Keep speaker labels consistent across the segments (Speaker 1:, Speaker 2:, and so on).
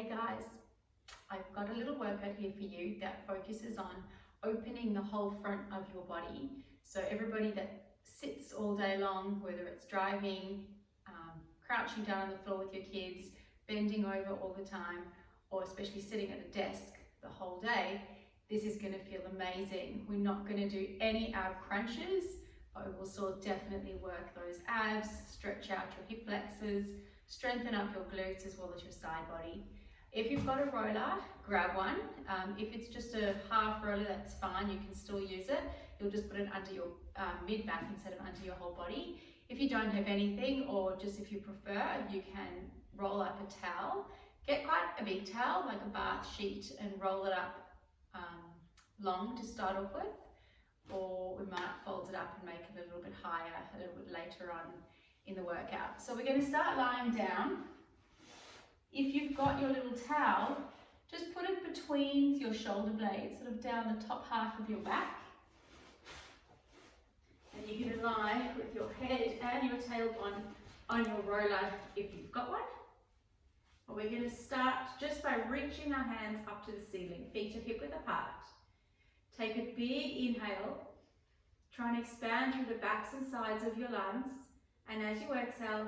Speaker 1: Hey guys, I've got a little workout here for you that focuses on opening the whole front of your body. So everybody that sits all day long, whether it's driving, crouching down on the floor with your kids, bending over all the time, or especially sitting at a desk the whole day, this is going to feel amazing. We're not going to do any ab crunches, but we will still definitely work those abs, stretch out your hip flexors, strengthen up your glutes as well as your side body. If you've got a roller, grab one. If it's just a half roller, that's fine, you can still use it. You'll just put it under your mid-back instead of under your whole body. If you don't have anything, or just if you prefer, you can roll up a towel. Get quite a big towel, like a bath sheet, and roll it up long to start off with. Or we might fold it up and make it a little bit higher a little bit later on in the workout. So we're going to start lying down. If you've got your little towel, just put it between your shoulder blades, sort of down the top half of your back. And you're going to lie with your head and your tailbone on your roller if you've got one. And we're going to start just by reaching our hands up to the ceiling, feet are hip width apart. Take a big inhale, try and expand through the backs and sides of your lungs, and as you exhale,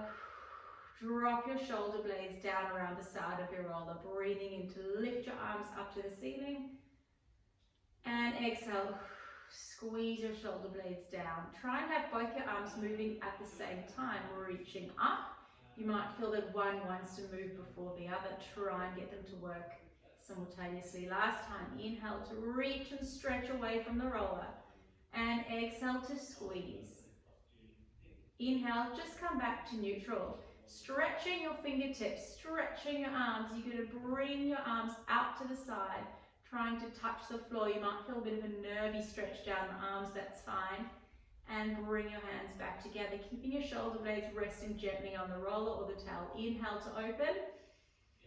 Speaker 1: drop your shoulder blades down around the side of your roller, breathing in to lift your arms up to the ceiling, and exhale, squeeze your shoulder blades down. Try and have both your arms moving at the same time, reaching up. You might feel that one wants to move before the other. Try and get them to work simultaneously. Last time, inhale to reach and stretch away from the roller, and exhale to squeeze. Inhale, just come back to neutral. Stretching your fingertips, stretching your arms. You're going to bring your arms out to the side, trying to touch the floor. You might feel a bit of a nervy stretch down the arms, that's fine. And bring your hands back together, keeping your shoulder blades resting gently on the roller or the towel. Inhale to open.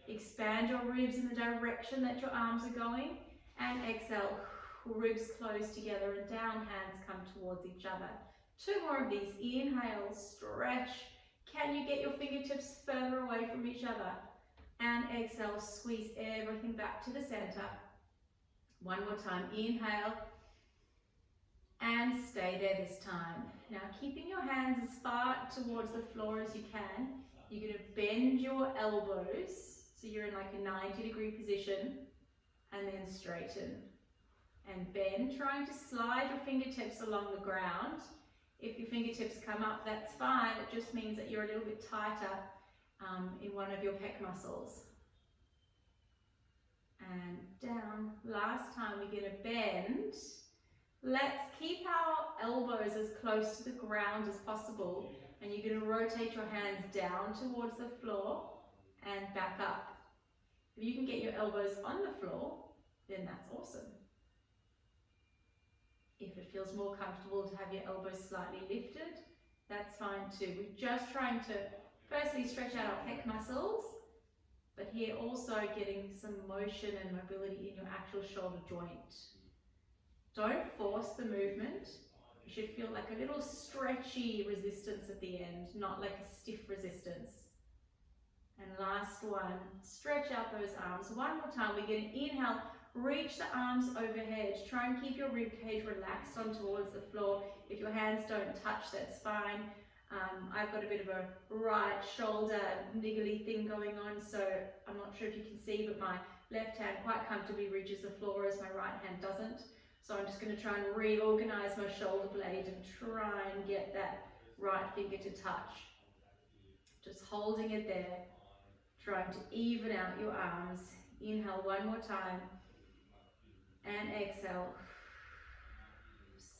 Speaker 1: Expand your ribs in the direction that your arms are going. And exhale, ribs close together and down, hands come towards each other. Two more of these. Inhale, stretch. Can you get your fingertips further away from each other? And exhale, squeeze everything back to the center. One more time. Inhale. And stay there this time. Now, keeping your hands as far towards the floor as you can, you're going to bend your elbows. So you're in like a 90-degree position, and then straighten. And bend, trying to slide your fingertips along the ground. If your fingertips come up, that's fine. It just means that you're a little bit tighter in one of your pec muscles. And down. Last time, we're going to bend. Let's keep our elbows as close to the ground as possible. And you're going to rotate your hands down towards the floor and back up. If you can get your elbows on the floor, then that's awesome. If it feels more comfortable to have your elbows slightly lifted, that's fine too. We're just trying to firstly stretch out our pec muscles, but here also getting some motion and mobility in your actual shoulder joint. Don't force the movement. You should feel like a little stretchy resistance at the end, not like a stiff resistance. And last one, stretch out those arms. One more time, we're going to inhale, reach the arms overhead. Try and keep your rib cage relaxed on towards the floor. If your hands don't touch, that's fine. I've got a bit of a right shoulder niggly thing going on, so I'm not sure if you can see, but my left hand quite comfortably reaches the floor as my right hand doesn't. So I'm just going to try and reorganize my shoulder blade and try and get that right finger to touch. Just holding it there, trying to even out your arms. Inhale one more time. And exhale.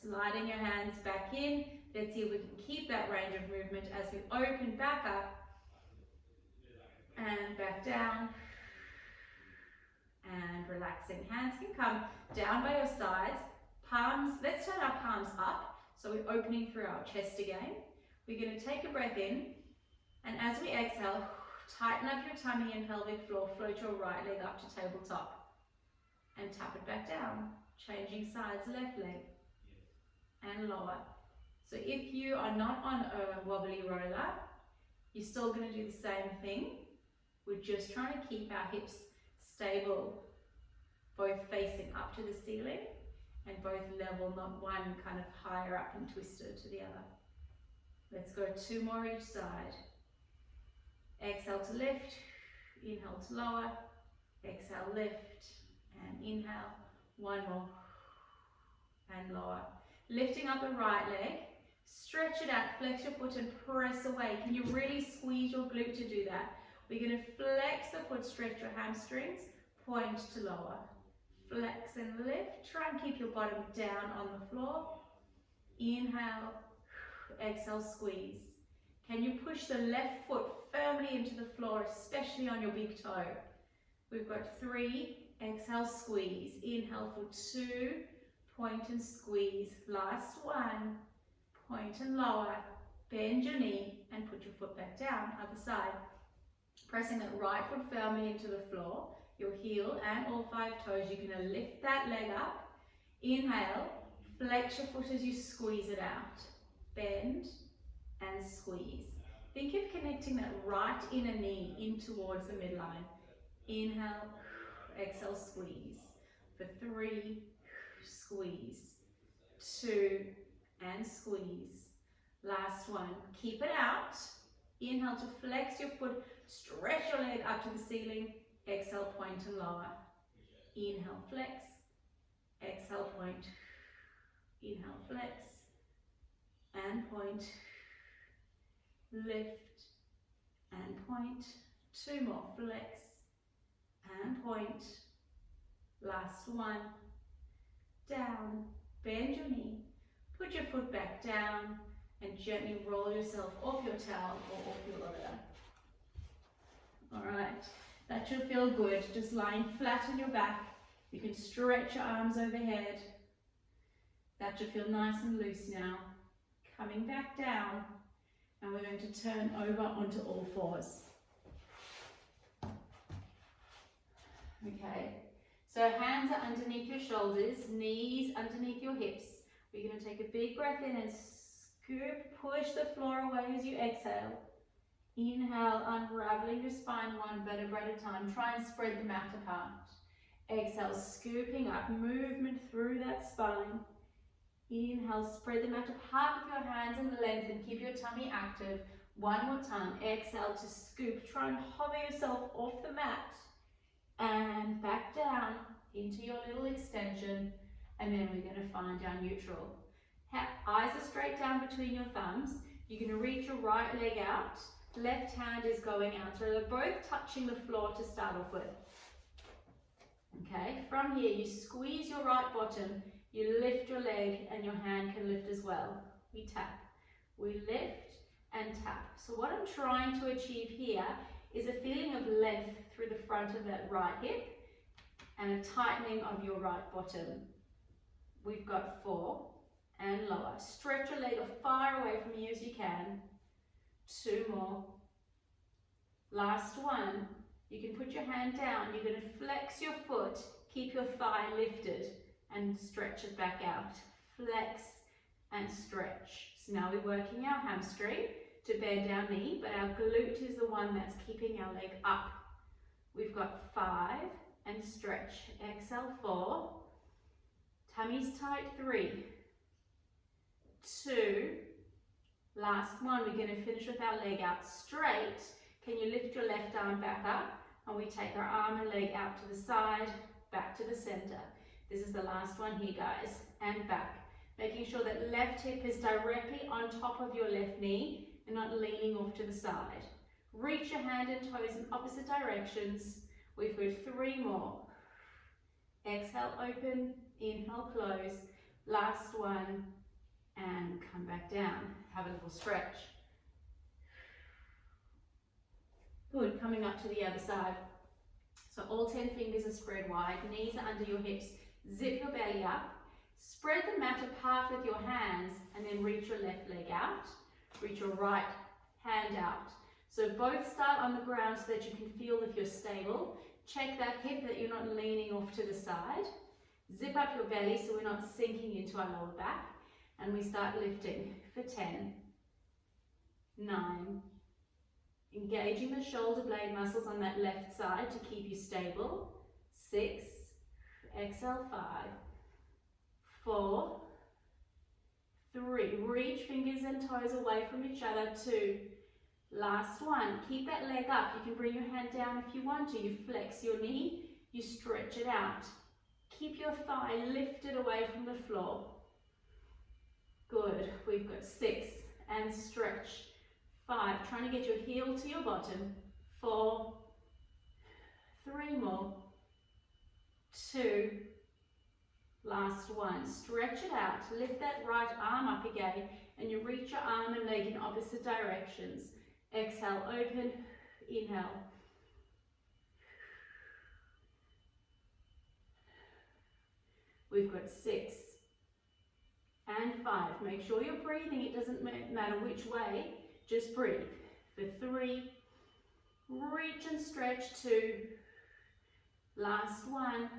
Speaker 1: Sliding your hands back in. Let's see if we can keep that range of movement as we open back up. And back down. And relaxing. Hands can come down by your sides. Palms, let's turn our palms up. So we're opening through our chest again. We're going to take a breath in. And as we exhale, tighten up your tummy and pelvic floor. Float your right leg up to tabletop. And tap it back down. Changing sides, left leg. And lower. So if you are not on a wobbly roller, you're still going to do the same thing. We're just trying to keep our hips stable, both facing up to the ceiling and both level, not one kind of higher up and twisted to the other. Let's go 2 more each side. Exhale to lift, inhale to lower, exhale, lift, and inhale. 1 more, and lower. Lifting up the right leg, stretch it out, flex your foot and press away. Can you really squeeze your glute to do that? We're going to flex the foot, stretch your hamstrings, point to lower. Flex and lift. Try and keep your bottom down on the floor. Inhale, exhale, squeeze. Can you push the left foot firmly into the floor, especially on your big toe? We've got 3, exhale, squeeze. Inhale for 2, point and squeeze. Last 1, point and lower. Bend your knee and put your foot back down, other side. Pressing that right foot firmly into the floor, your heel and all 5 toes. You're going to lift that leg up. Inhale, flex your foot as you squeeze it out. Bend and squeeze. Think of connecting that right inner knee in towards the midline. Inhale, exhale, squeeze. For 3, squeeze. 2, and squeeze. Last 1. Keep it out. Inhale to flex your foot, stretch your leg up to the ceiling. Exhale, point and lower. Inhale, flex. Exhale, point. Inhale, flex. And point. Lift. And point. 2 more. Flex. And point. Last 1. Down. Bend your knee. Put your foot back down. And gently roll yourself off your towel or off your leather. Alright, that should feel good. Just lying flat on your back. You can stretch your arms overhead. That should feel nice and loose now. Coming back down, and we're going to turn over onto all 4s. Okay, so hands are underneath your shoulders, knees underneath your hips. We're going to take a big breath in and scoop, push the floor away as you exhale. Inhale, unraveling your spine 1 vertebra at a time. Try and spread the mat apart. Exhale, scooping up, movement through that spine. Inhale, spread the mat apart with your hands and lengthen. Keep your tummy active. 1 more time. Exhale to scoop. Try and hover yourself off the mat. And back down into your little extension. And then we're going to find our neutral. Eyes are straight down between your thumbs. You're going to reach your right leg out. Left hand is going out. So they're both touching the floor to start off with. Okay, from here you squeeze your right bottom. You lift your leg and your hand can lift as well. We tap. We lift and tap. So what I'm trying to achieve here is a feeling of length through the front of that right hip and a tightening of your right bottom. We've got 4. And lower. Stretch your leg as far away from you as you can. 2 more. Last 1. You can put your hand down. You're going to flex your foot. Keep your thigh lifted and stretch it back out. Flex and stretch. So now we're working our hamstring to bend our knee, but our glute is the one that's keeping our leg up. We've got 5 and stretch. Exhale, 4. Tummy's tight, 3. 2, last 1. We're going to finish with our leg out straight. Can you lift your left arm back up? And we take our arm and leg out to the side, back to the center. This is the last one here, guys. And back. Making sure that left hip is directly on top of your left knee and not leaning off to the side. Reach your hand and toes in opposite directions. We've got 3 more. Exhale, open. Inhale, close. Last 1. And come back down. Have a little stretch. Good, coming up to the other side. So all 10 fingers are spread wide, knees are under your hips. Zip your belly up. Spread the mat apart with your hands and then reach your left leg out. Reach your right hand out. So both start on the ground so that you can feel if you're stable. Check that hip that you're not leaning off to the side. Zip up your belly so we're not sinking into our lower back. And we start lifting for 10, 9, engaging the shoulder blade muscles on that left side to keep you stable, 6, exhale, 5, 4, 3, reach fingers and toes away from each other, 2, last one, keep that leg up, you can bring your hand down if you want to, you flex your knee, you stretch it out, keep your thigh lifted away from the floor, good, we've got 6, and stretch, 5, trying to get your heel to your bottom, 4, 3 more, 2, last one, stretch it out, lift that right arm up again, and you reach your arm and leg in opposite directions. Exhale, open, inhale. We've got 6 and 5. Make sure you're breathing, it doesn't matter which way, just breathe. For 3, reach and stretch, 2, last one,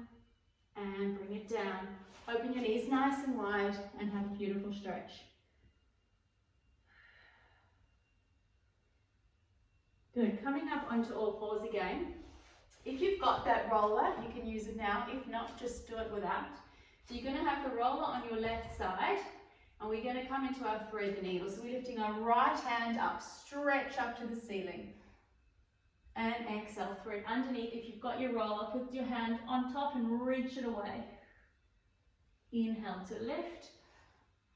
Speaker 1: and bring it down. Open your knees nice and wide and have a beautiful stretch. Good, coming up onto all fours again. If you've got that roller, you can use it now. If not, just do it without. So you're going to have the roller on your left side, and we're going to come into our thread the needle. So we're lifting our right hand up, stretch up to the ceiling. And exhale, thread underneath. If you've got your roller, put your hand on top and reach it away. Inhale to lift.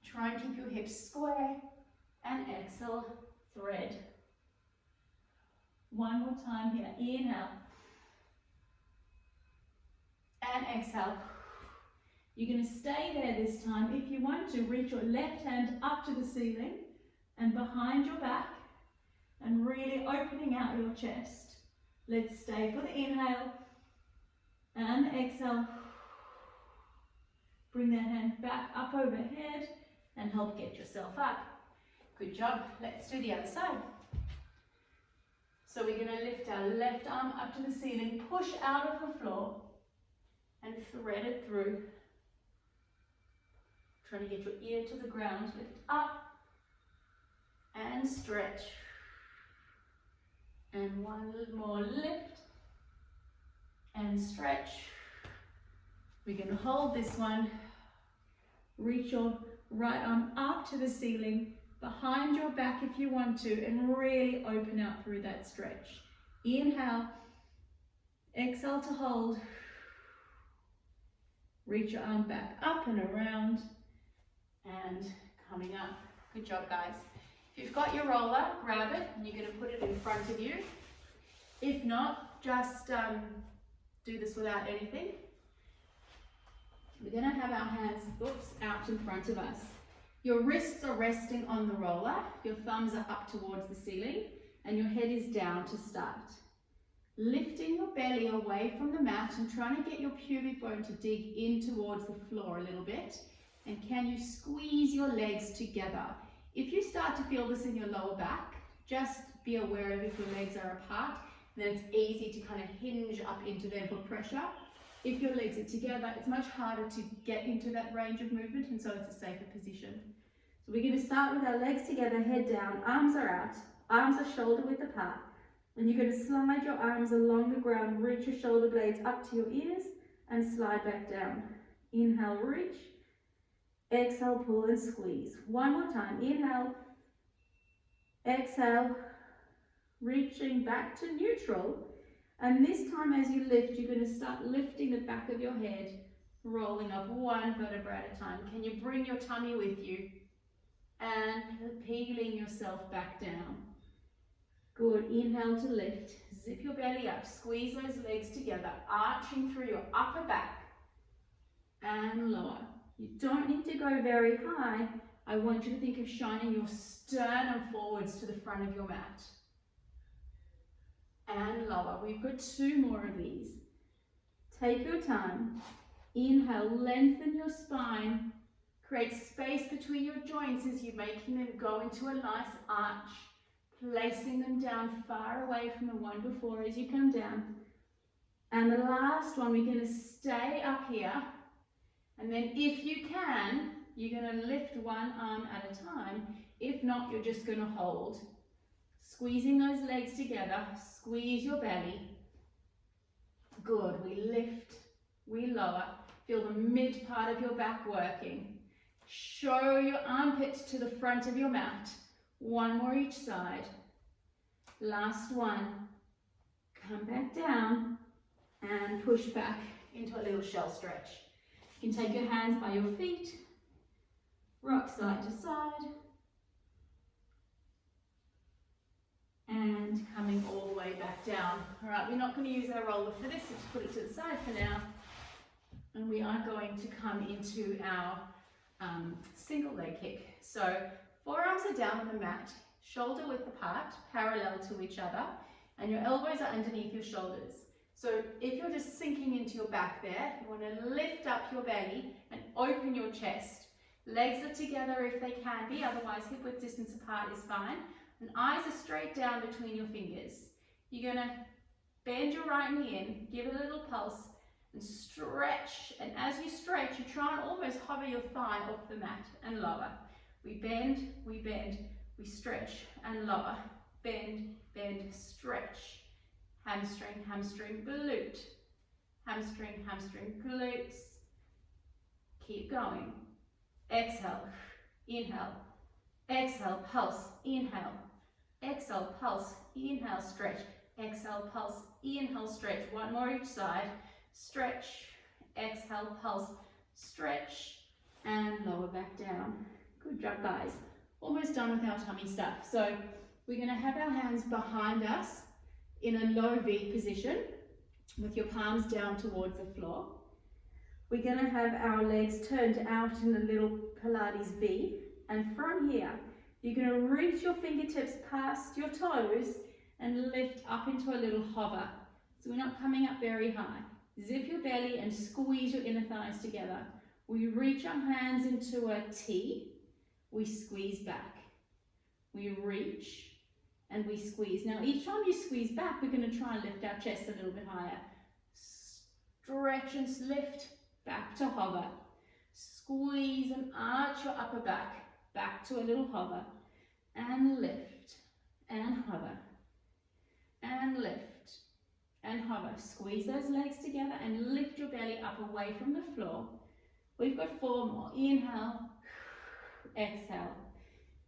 Speaker 1: Try and keep your hips square. And exhale, thread. One more time here. Inhale. And exhale. You're going to stay there this time. If you want to, reach your left hand up to the ceiling and behind your back and really opening out your chest. Let's stay for the inhale and the exhale. Bring that hand back up overhead and help get yourself up. Good job. Let's do the other side. So we're going to lift our left arm up to the ceiling, push out of the floor and thread it through. Trying to get your ear to the ground. Lift up and stretch. And one more lift and stretch. We're going to hold this one. Reach your right arm up to the ceiling, behind your back if you want to, and really open out through that stretch. Inhale, exhale to hold. Reach your arm back up and around, and coming up. Good job, guys. If you've got your roller, grab it, and you're going to put it in front of you. If not, just do this without anything. We're going to have our hands, out in front of us. Your wrists are resting on the roller, your thumbs are up towards the ceiling, and your head is down to start. Lifting your belly away from the mat and trying to get your pubic bone to dig in towards the floor a little bit. And can you squeeze your legs together? If you start to feel this in your lower back, just be aware of if your legs are apart, then it's easy to kind of hinge up into them for pressure. If your legs are together, it's much harder to get into that range of movement, and so it's a safer position. So we're going to start with our legs together, head down, arms are out, arms are shoulder width apart. And you're going to slide your arms along the ground, reach your shoulder blades up to your ears, and slide back down. Inhale, reach. Exhale, pull and squeeze. One more time. Inhale. Exhale. Reaching back to neutral. And this time as you lift, you're going to start lifting the back of your head, rolling up one vertebra at a time. Can you bring your tummy with you? And peeling yourself back down. Good. Inhale to lift. Zip your belly up. Squeeze those legs together, arching through your upper back. And lower. You don't need to go very high. I want you to think of shining your sternum forwards to the front of your mat. And lower. We've got 2 more of these. Take your time. Inhale, lengthen your spine. Create space between your joints as you're making them go into a nice arch. Placing them down far away from the one before as you come down. And the last one, we're going to stay up here. And then if you can, you're going to lift one arm at a time. If not, you're just going to hold. Squeezing those legs together, squeeze your belly. Good, we lift we lower. Feel the mid part of your back working. Show your armpits to the front of your mat. One more each side. Last one. Come back down and push back into a little shell stretch. You can take your hands by your feet, rock side to side, and coming all the way back down. All right, we're not going to use our roller for this, so just put it to the side for now. And we are going to come into our single leg kick. So forearms are down on the mat, shoulder width apart, parallel to each other, and your elbows are underneath your shoulders. So if you're just sinking into your back there, you want to lift up your belly and open your chest. Legs are together if they can be, otherwise hip width distance apart is fine. And eyes are straight down between your fingers. You're going to bend your right knee in, give it a little pulse, and stretch. And as you stretch, you try and almost hover your thigh off the mat and lower. We bend, we stretch and lower. Bend, bend, stretch. Hamstring, hamstring, glute. Hamstring, hamstring, glutes. Keep going. Exhale, inhale. Exhale, pulse, inhale. Exhale, pulse, inhale, stretch. Exhale, pulse, inhale, stretch. One more each side. Stretch, exhale, pulse, stretch, and lower back down. Good job, guys. Almost done with our tummy stuff. So we're going to have our hands behind us in a low V position with your palms down towards the floor. We're going to have our legs turned out in a little Pilates V, and from here you're going to reach your fingertips past your toes and lift up into a little hover. So we're not coming up very high. Zip your belly and squeeze your inner thighs together. We reach our hands into a T, we squeeze back. We reach and we squeeze. Now each time you squeeze back, we're going to try and lift our chest a little bit higher. Stretch and lift, back to hover. Squeeze and arch your upper back, back to a little hover. And lift and hover. And lift and hover. Squeeze those legs together and lift your belly up away from the floor. We've got 4 more. Inhale, exhale.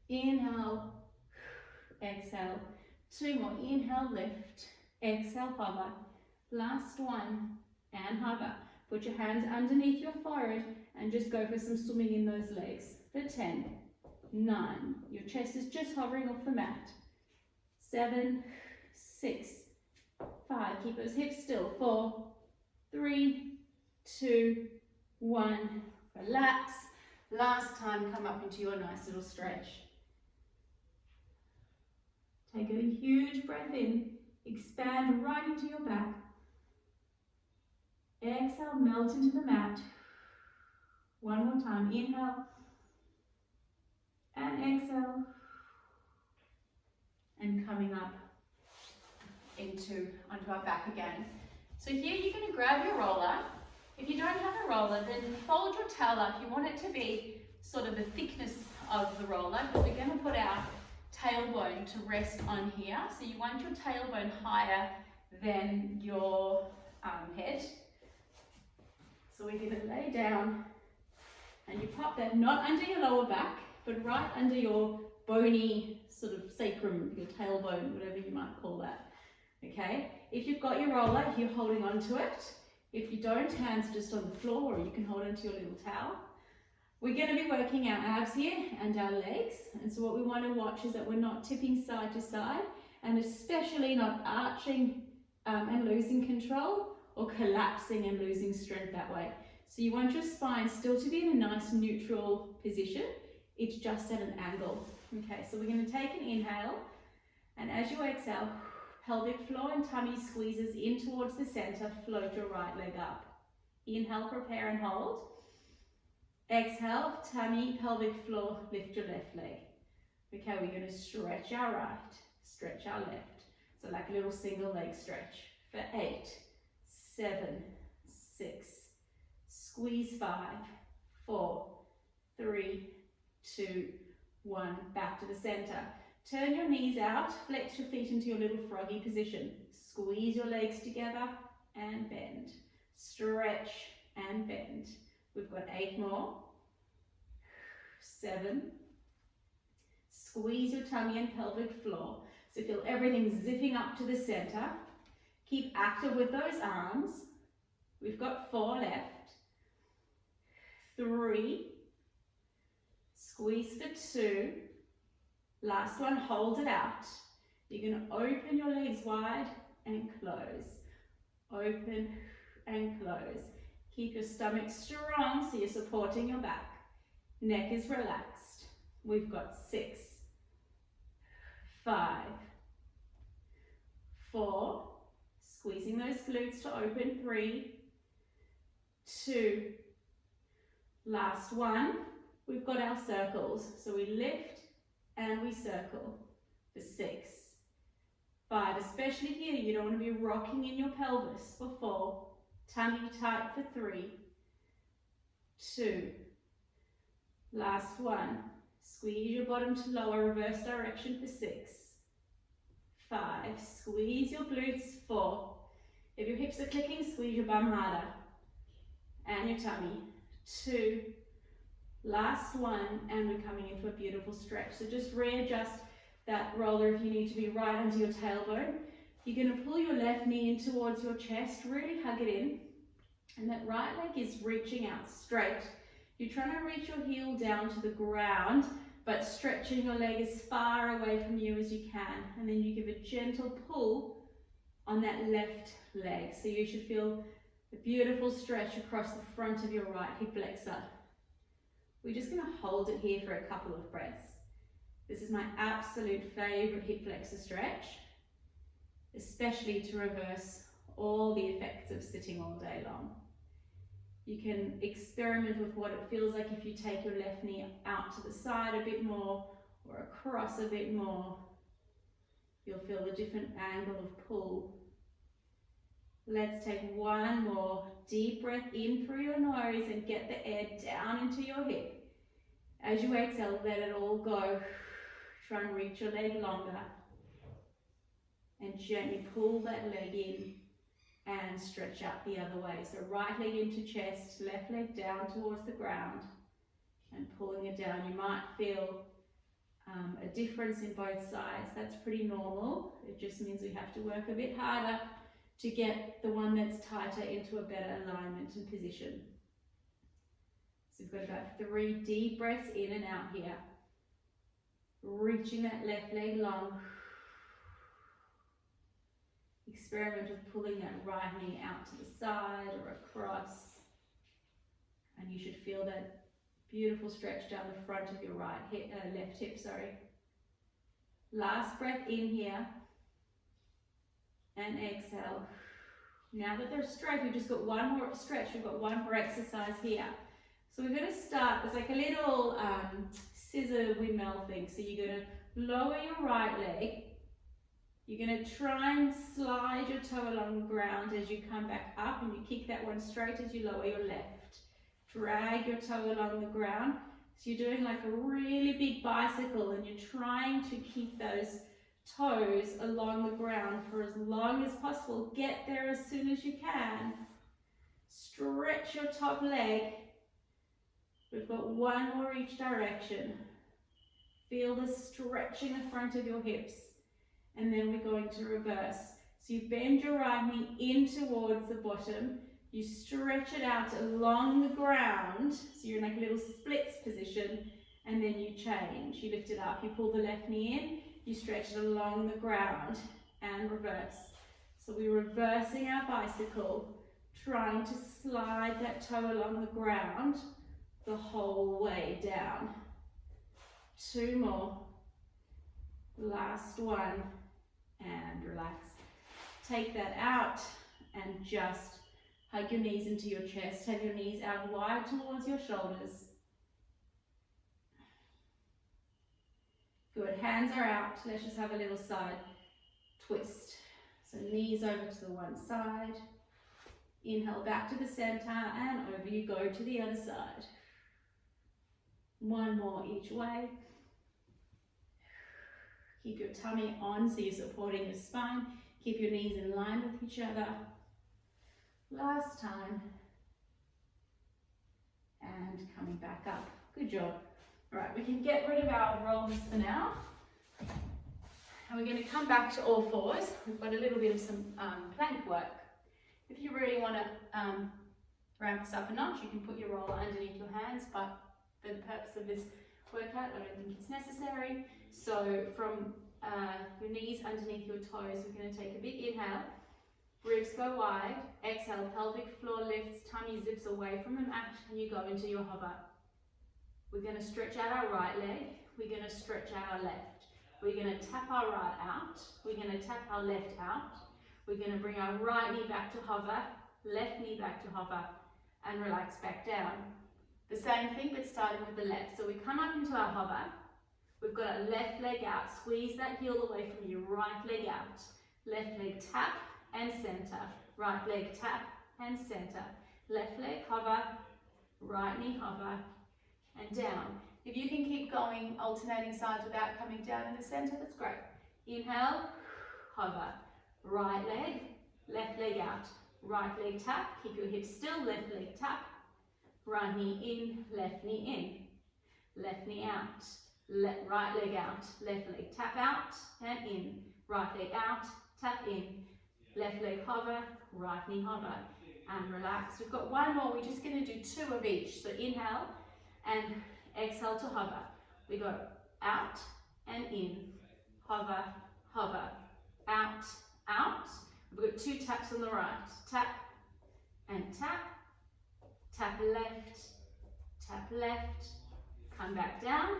Speaker 1: Inhale, exhale. 2 more. Inhale, lift. Exhale, hover. Last one, and hover. Put your hands underneath your forehead and just go for some swimming in those legs. For 10, 9. Your chest is just hovering off the mat. 7, 6, 5. Keep those hips still. 4, 3, 2, 1. Relax. Last time, come up into your nice little stretch. Take a huge breath in. Expand right into your back. Exhale, melt into the mat. One more time. Inhale. And exhale. And coming up onto our back again. So here you're going to grab your roller. If you don't have a roller, then fold your towel up. You want it to be sort of the thickness of the roller, because we're going to put our tailbone to rest on here. So you want your tailbone higher than your head. So we're going to lay down and you pop that not under your lower back, but right under your bony sort of sacrum, your tailbone, whatever you might call that. Okay, if you've got your roller, you're holding onto it. If you don't, hands just on the floor, or you can hold onto your little towel. We're going to be working our abs here and our legs. And so what we want to watch is that we're not tipping side to side, and especially not arching and losing control, or collapsing and losing strength that way. So you want your spine still to be in a nice neutral position. It's just at an angle. Okay, so we're going to take an inhale, and as you exhale, pelvic floor and tummy squeezes in towards the center. Float your right leg up. Inhale, prepare and hold. Exhale, tummy, pelvic floor, lift your left leg. Okay, we're going to stretch our right, stretch our left. So like a little single leg stretch. For 8, 7, 6, squeeze 5, 4, 3, 2, 1, back to the center. Turn your knees out, flex your feet into your little froggy position. Squeeze your legs together and bend. Stretch, and bend. We've got 8 more. 7. Squeeze your tummy and pelvic floor. So feel everything zipping up to the center. Keep active with those arms. We've got 4 left. 3. Squeeze for 2. Last one, hold it out. You're going to open your legs wide and close. Open and close. Keep your stomach strong so you're supporting your back. Neck is relaxed. We've got 6, 5, 4, squeezing those glutes to open, 3, 2, last one. We've got our circles. So we lift and we circle for 6, 5, especially here, you don't want to be rocking in your pelvis for 4, tummy tight for 3, 2, last one. Squeeze your bottom to lower, reverse direction for 6, 5, squeeze your glutes, 4. If your hips are clicking, squeeze your bum harder and your tummy, 2, last one, and we're coming into a beautiful stretch. So just readjust that roller if you need to be right under your tailbone. You're going to pull your left knee in towards your chest, really hug it in, and that right leg is reaching out straight. You're trying to reach your heel down to the ground, but stretching your leg as far away from you as you can, and then you give a gentle pull on that left leg. So you should feel a beautiful stretch across the front of your right hip flexor. We're just going to hold it here for a couple of breaths. This is my absolute favorite hip flexor stretch, especially to reverse all the effects of sitting all day long. You can experiment with what it feels like if you take your left knee out to the side a bit more or across a bit more. You'll feel the different angle of pull. Let's take one more deep breath in through your nose and get the air down into your hip. As you exhale, let it all go. Try and reach your leg longer. And gently pull that leg in and stretch out the other way. So right leg into chest, left leg down towards the ground and pulling it down. You might feel a difference in both sides. That's pretty normal. It just means we have to work a bit harder to get the one that's tighter into a better alignment and position. So we've got about 3 deep breaths in and out here. Reaching that left leg long. Experiment with pulling that right knee out to the side or across. And you should feel that beautiful stretch down the front of your left hip, Last breath in here. And exhale. Now that they're straight, we've just got one more stretch. We've got one more exercise here. So we're going to start, it's like a little scissor windmill thing. So you're going to lower your right leg. You're going to try and slide your toe along the ground as you come back up, and you kick that one straight as you lower your left. Drag your toe along the ground. So you're doing like a really big bicycle, and you're trying to keep those toes along the ground for as long as possible. Get there as soon as you can. Stretch your top leg. We've got one more each direction. Feel the stretch in the front of your hips. And then we're going to reverse. So you bend your right knee in towards the bottom. You stretch it out along the ground. So you're in like a little splits position. And then you change. You lift it up. You pull the left knee in. You stretch it along the ground and reverse. So we're reversing our bicycle, trying to slide that toe along the ground the whole way down. 2 more. Last one. And relax. Take that out and just hug your knees into your chest. Have your knees out wide towards your shoulders. Good, hands are out. Let's just have a little side twist. So knees over to the one side. Inhale back to the center and over you go to the other side. One more each way. Keep your tummy on so you're supporting your spine. Keep your knees in line with each other. Last time. and coming back up. Good job. All right, we can get rid of our rolls for now. And we're going to come back to all fours. We've got a little bit of some plank work. If you really want to ramp this up a notch, you can put your roller underneath your hands, but for the purpose of this workout, I don't think it's necessary. So from your knees underneath your toes, we're going to take a big inhale. Ribs go wide. Exhale, pelvic floor lifts, tummy zips away from the mat, and you go into your hover. We're going to stretch out our right leg. We're going to stretch out our left. We're going to tap our right out. We're going to tap our left out. We're going to bring our right knee back to hover, left knee back to hover, and relax back down. The same thing, but starting with the left. So we come up into our hover. We've got our left leg out. Squeeze that heel away from your right leg out. Left leg tap and center. Right leg tap and center. Left leg hover, right knee hover, and down. If you can keep going, alternating sides without coming down in the center, that's great. Inhale, hover, right leg, left leg out, right leg tap, keep your hips still, left leg tap, right knee in, left knee in, left knee out, right leg out, left leg tap out and in, right leg out, tap in, left leg hover, right knee hover, and relax. We've got one more, we're just going to do 2 of each. So inhale and exhale to hover. We go out and in, hover, hover, out, out. We've got 2 taps on the right. Tap and tap, tap left, come back down.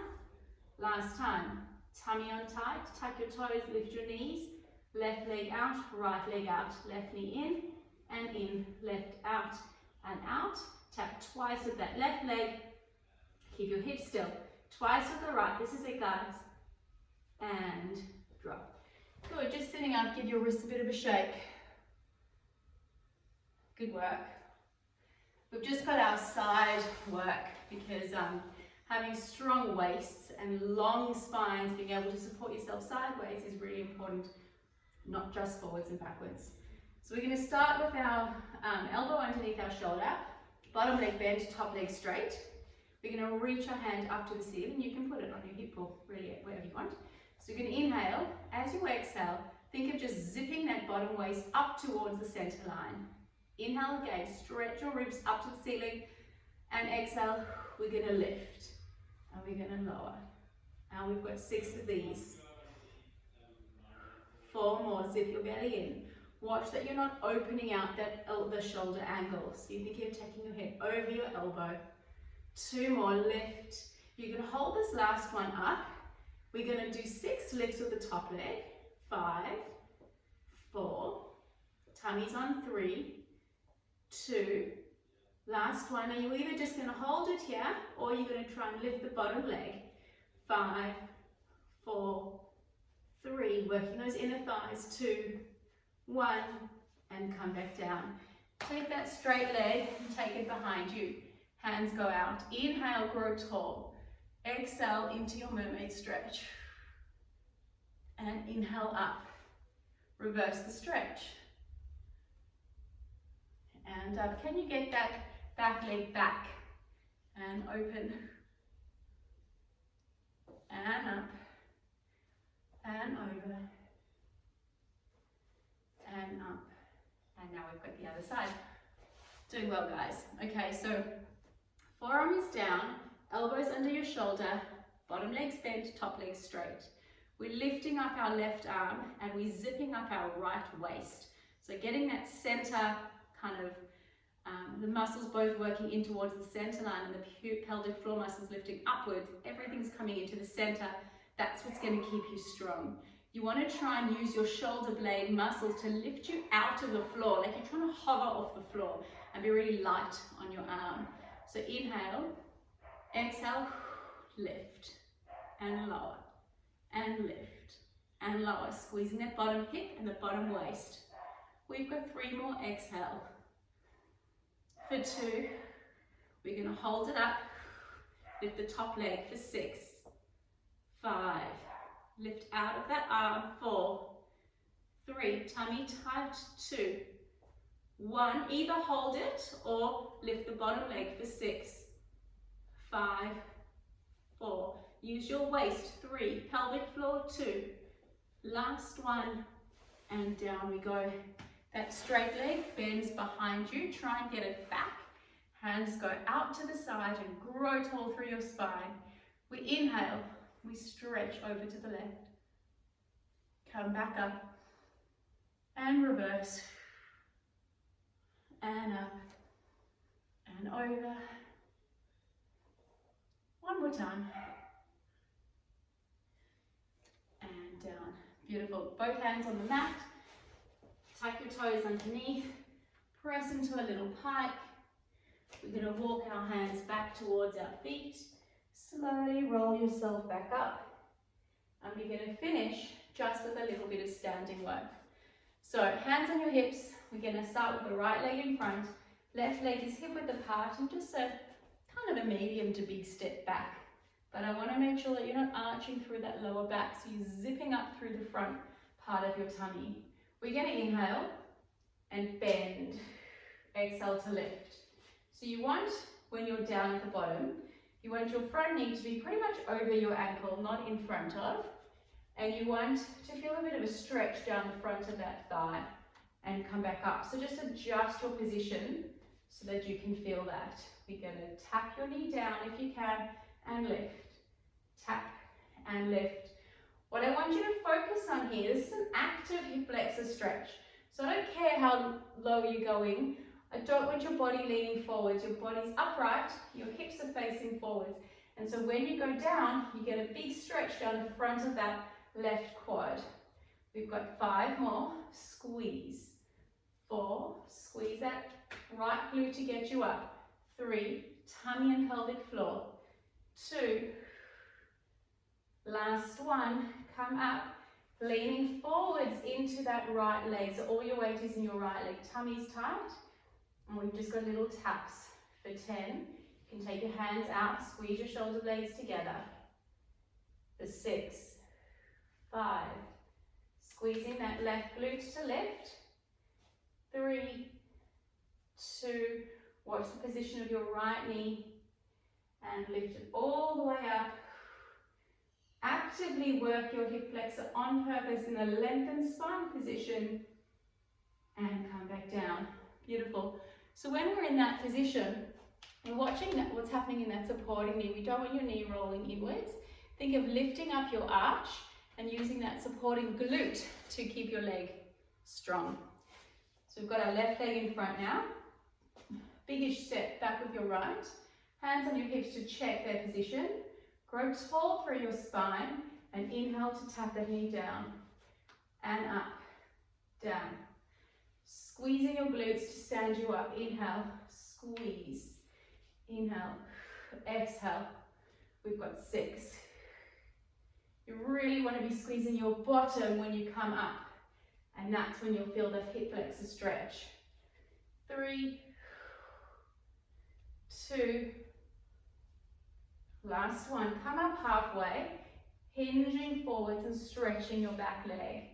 Speaker 1: Last time, tummy on tight, tuck your toes, lift your knees, left leg out, right leg out, left knee in, left out and out. Tap twice with that left leg. Keep your hips still. Twice with the right. This is it, guys. And drop. Good. Just sitting up. Give your wrists a bit of a shake. Good work. We've just got our side work because having strong waists and long spines, being able to support yourself sideways is really important, not just forwards and backwards. So we're going to start with our elbow underneath our shoulder, bottom leg bent, top leg straight. We're going to reach our hand up to the ceiling. You can put it on your hip or really wherever you want. So you're going to inhale. As you exhale, think of just zipping that bottom waist up towards the center line. Inhale again, stretch your ribs up to the ceiling. And exhale, we're going to lift. And we're going to lower. And we've got 6 of these. 4 more, zip your belly in. Watch that you're not opening out the shoulder angle. So you think you're taking your head over your elbow. 2 more, lift. You can hold this last one up. We're going to do 6 lifts with the top leg. 5, 4, tummy's on 3, 2, last one. Now you're either just going to hold it here or you're going to try and lift the bottom leg. 5, 4, 3, working those inner thighs. 2, 1, and come back down. Take that straight leg and take it behind you. Hands go out. Inhale, grow tall. Exhale into your mermaid stretch. And inhale up. Reverse the stretch. And up. Can you get that back leg back? And open. And up. And over. And up. And now we've got the other side. Doing well, guys. Okay, so forearm is down, elbows under your shoulder, bottom leg's bent, top leg's straight. We're lifting up our left arm and we're zipping up our right waist. So getting that center kind of, the muscles both working in towards the center line and the pelvic floor muscles lifting upwards. Everything's coming into the center. That's what's going to keep you strong. You want to try and use your shoulder blade muscles to lift you out of the floor, like you're trying to hover off the floor and be really light on your arm. So inhale, exhale, lift, and lower, and lift, and lower, squeezing that bottom hip and the bottom waist. We've got 3 more, exhale. For 2, we're going to hold it up, lift the top leg for 6, 5, lift out of that arm, 4, 3, tummy tight, 2, 1, either hold it or lift the bottom leg for 6, 5, 4. Use your waist. 3, pelvic floor. 2. Last one, and down we go. That straight leg bends behind you. Try and get it back. Hands go out to the side and grow tall through your spine. We inhale, we stretch over to the left. Come back up and reverse. And up and over. One more time. And down. Beautiful. Both hands on the mat. Tuck your toes underneath. Press into a little pike. We're going to walk our hands back towards our feet. Slowly roll yourself back up. And we're going to finish just with a little bit of standing work. So hands on your hips. We're going to start with the right leg in front. Left leg is hip width apart and just a kind of a medium to big step back. But I want to make sure that you're not arching through that lower back, so you're zipping up through the front part of your tummy. We're going to inhale and bend. Exhale to lift. So you want, when you're down at the bottom, you want your front knee to be pretty much over your ankle, not in front of. And you want to feel a bit of a stretch down the front of that thigh and come back up. So just adjust your position so that you can feel that. We're going to tap your knee down if you can and lift. Tap and lift. What I want you to focus on here, this is an active hip flexor stretch. So I don't care how low you're going. I don't want your body leaning forwards. Your body's upright, your hips are facing forwards. And so when you go down, you get a big stretch down the front of that left quad. We've got 5 more. Squeeze. 4, squeeze that right glute to get you up. 3, tummy and pelvic floor. 2, last one, come up, leaning forwards into that right leg. So all your weight is in your right leg. Tummy's tight. And we've just got little taps. For 10, you can take your hands out, squeeze your shoulder blades together. For 6, 5, squeezing that left glute to lift. 3, 2, watch the position of your right knee and lift it all the way up. Actively work your hip flexor on purpose in a lengthened spine position and come back down. Beautiful. So when we're in that position, we're watching that, what's happening in that supporting knee. We don't want your knee rolling inwards. Think of lifting up your arch and using that supporting glute to keep your leg strong. So we've got our left leg in front now. Biggish step back with your right. Hands on your hips to check their position. Grow tall through your spine and inhale to tap that knee down. And up, down. Squeezing your glutes to stand you up. Inhale, squeeze. Inhale, exhale. We've got 6. You really want to be squeezing your bottom when you come up. And that's when you'll feel the hip flexor stretch. 3, 2, last one. Come up halfway, hinging forwards and stretching your back leg.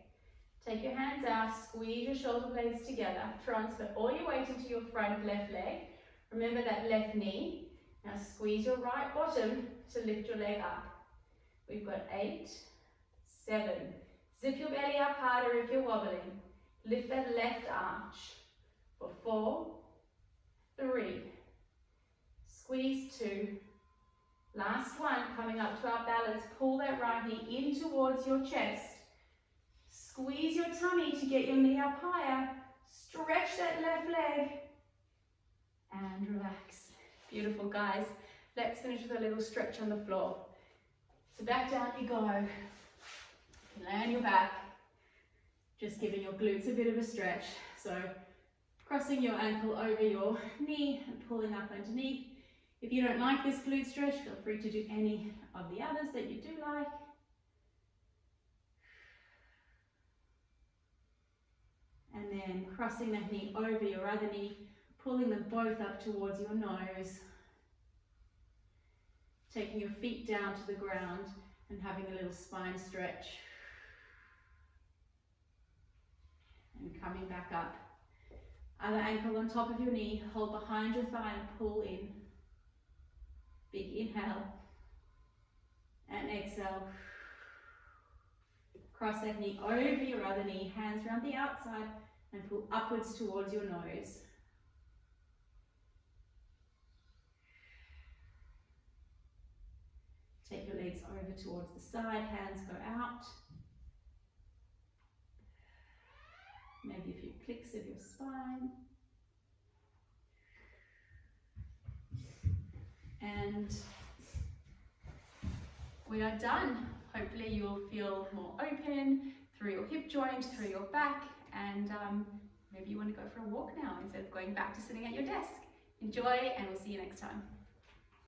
Speaker 1: Take your hands out, squeeze your shoulder blades together. Transfer all your weight into your front left leg. Remember that left knee. Now squeeze your right bottom to lift your leg up. We've got 8, 7. Zip your belly up harder if you're wobbling. Lift that left arch. For 4, 3, squeeze 2. Last one, coming up to our balance. Pull that right knee in towards your chest. Squeeze your tummy to get your knee up higher. Stretch that left leg. And relax. Beautiful, guys. Let's finish with a little stretch on the floor. So back down you go. Lay on your back. Just giving your glutes a bit of a stretch. So crossing your ankle over your knee and pulling up underneath. If you don't like this glute stretch, feel free to do any of the others that you do like. And then crossing that knee over your other knee, pulling them both up towards your nose. Taking your feet down to the ground and having a little spine stretch. And coming back up. Other ankle on top of your knee, hold behind your thigh and pull in. Big inhale. And exhale. Cross that knee over your other knee, hands around the outside, and pull upwards towards your nose. Take your legs over towards the side, hands go out. Maybe a few clicks of your spine. And we are done. Hopefully you'll feel more open through your hip joint, through your back, and maybe you want to go for a walk now instead of going back to sitting at your desk. Enjoy, and we'll see you next time.